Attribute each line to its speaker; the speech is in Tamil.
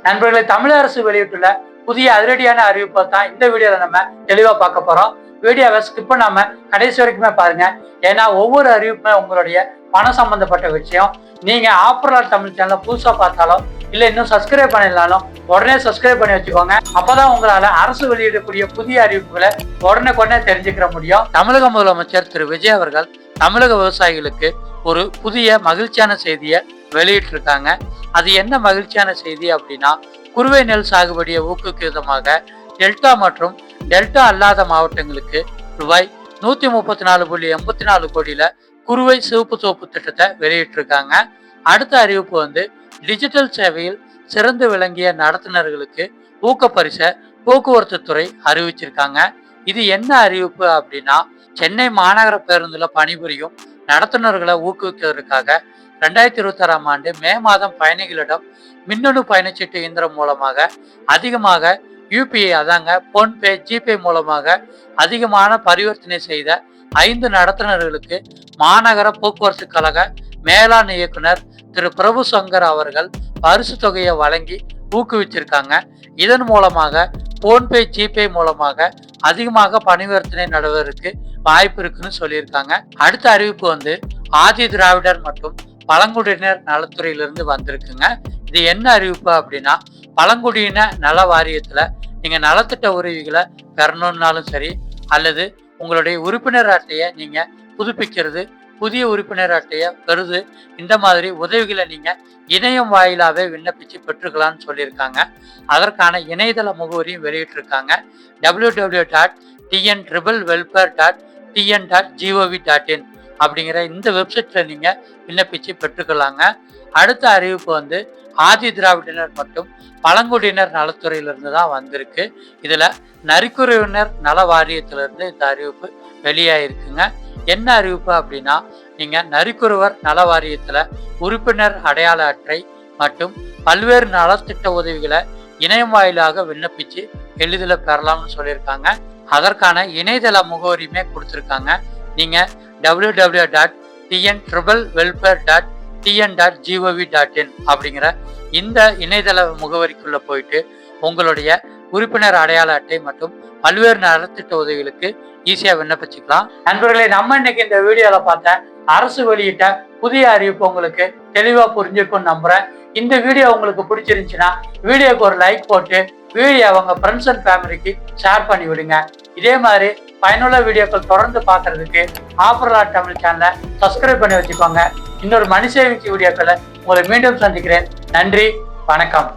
Speaker 1: நண்பர்களை தமிழக அரசு வெளியிட்டுள்ள புதிய அதிரடியான அறிவிப்பை தான் இந்த வீடியோல நம்ம தெளிவா பார்க்க போறோம். வீடியோவை ஸ்கிப் பண்ணாம கடைசி வரைக்குமே பாருங்க. ஏன்னா ஒவ்வொரு அறிவிப்புமே உங்களுடைய பணம் சம்பந்தப்பட்ட விஷயம். நீங்க ஆஃபர்லாட் தமிழ் சேனலை புதுசா பார்த்தாலும் இல்ல இன்னும் சப்ஸ்கிரைப் பண்ணிடலாலும் உடனே சப்ஸ்கிரைப் பண்ணி வச்சுக்கோங்க. அப்பதான் உங்களால அரசு வெளியிடக்கூடிய புதிய அறிவிப்புகளை உடனே தெரிஞ்சுக்கிற முடியும். தமிழக முதலமைச்சர் திரு விஜய் அவர்கள் தமிழக விவசாயிகளுக்கு ஒரு புதிய மகிழ்ச்சியான செய்தியை வெளியிட்டிருக்காங்க. அது என்ன மகிழ்ச்சியான செய்தி அப்படின்னா, குறுவை நெல் சாகுபடியை ஊக்குவிக்கும் விதமாக டெல்டா மற்றும் டெல்டா அல்லாத மாவட்டங்களுக்கு ரூபாய் 134.84 கோடியில குறுவை சிவப்பு சோப்பு திட்டத்தை வெளியிட்டிருக்காங்க. அடுத்த அறிவிப்பு டிஜிட்டல் சேவையில் சிறந்து விளங்கிய நடத்துனர்களுக்கு ஊக்கப்பரிசை போக்குவரத்து துறை அறிவிச்சிருக்காங்க. இது என்ன அறிவிப்பு அப்படின்னா, சென்னை மாநகர பேருந்துல பணிபுரியும் நடத்துனர்களை ஊக்குவிக்கிறதுக்காக 2026 ஆண்டு மே மாதம் பயணிகளிடம் மின்னணு பயணச்சீட்டு இயந்திரம் மூலமாக அதிகமாக யூபிஐ அதாங்க போன்பே ஜிபே மூலமாக அதிகமான பரிவர்த்தனை செய்த 5 நடத்துனர்களுக்கு மாநகர போக்குவரத்து கழக மேலாண் இயக்குனர் திரு பிரபு சங்கர் அவர்கள் பரிசு தொகையை வழங்கி ஊக்குவிச்சிருக்காங்க. இதன் மூலமாக போன்பே ஜிபே மூலமாக அதிகமாக பரிவர்த்தனை நடுவதற்கு வாய்ப்பு இருக்குன்னு சொல்லியிருக்காங்க. அடுத்த அறிவிப்பு ஆதி திராவிடர் மற்றும் பழங்குடியினர் நலத்துறையிலிருந்து வந்திருக்குங்க. இது என்ன அறிவிப்பு அப்படின்னா, பழங்குடியின நல வாரியத்துல நீங்க நலத்திட்ட உதவிகளை பெறணும்னாலும் சரி, அல்லது உங்களுடைய உறுப்பினர் அட்டையை நீங்க புதுப்பிக்கிறது, புதிய உறுப்பினர் அட்டையை பெறுது, இந்த மாதிரி உதவிகளை நீங்க இணையம் வாயிலாவே விண்ணப்பிச்சு பெற்றுக்கலாம்னு சொல்லியிருக்காங்க. அதற்கான இணையதள முகவரியும் வெளியிட்டிருக்காங்க. www.tntribblewelfare.tn.gov.in அப்படிங்கிற இந்த வெப்சைட்ல நீங்க விண்ணப்பிச்சு பெற்றுக்கலாங்க. அடுத்த அறிவிப்பு ஆதி திராவிடனர் மற்றும் பழங்குடியினர் நலத்துறையிலிருந்து தான் வந்திருக்கு. இதுல நரிக்குறவினர் நல வாரியத்திலிருந்து இந்த அறிவிப்பு வெளியாயிருக்குங்க. என்ன அறிவிப்பு அப்படின்னா, நீங்க நரிக்குறவர் நல வாரியத்துல உறுப்பினர் அடையாள அட்டை மற்றும் பல்வேறு நலத்திட்ட உதவிகளை இணையம் வாயிலாக விண்ணப்பிச்சு எளிதில் பெறலாம்னு சொல்லியிருக்காங்க. அதற்கான இணையதள முகவரியுமே கொடுத்துருக்காங்க. நீங்க www.tntribblewelfare.tn.gov.in அப்படிங்கிற இந்த இணையதள முகவரிக்குள்ள போயிட்டு உங்களுடைய உறுப்பினர் அடையாள அட்டை மற்றும் பல்வேறு நலத்திட்ட உதவிகளுக்கு ஈஸியா விண்ணப்பிச்சுக்கலாம். நண்பர்களே, நம்ம இன்னைக்கு இந்த வீடியோல பார்த்த அரசு வெளியிட்ட புதிய அறிவிப்பு உங்களுக்கு தெளிவா புரிஞ்சுக்கும்னு நம்புறேன். இந்த வீடியோ உங்களுக்கு பிடிச்சிருந்துச்சுன்னா வீடியோக்கு ஒரு லைக் போட்டு வீடியோ அவங்க ஃப்ரெண்ட்ஸ் அண்ட் ஃபேமிலிக்கு ஷேர் பண்ணி விடுங்க. இதே மாதிரி பயனுள்ள வீடியோக்கள் தொடர்ந்து பார்க்கறதுக்கு ஆஃபர்லாட் தமிழ் சேனலை சப்ஸ்கிரைப் பண்ணி வச்சுக்கோங்க. இன்னொரு மணி சேவிங்ஸ் வீடியோக்களை உங்களை மீண்டும் சந்திக்கிறேன். நன்றி, வணக்கம்.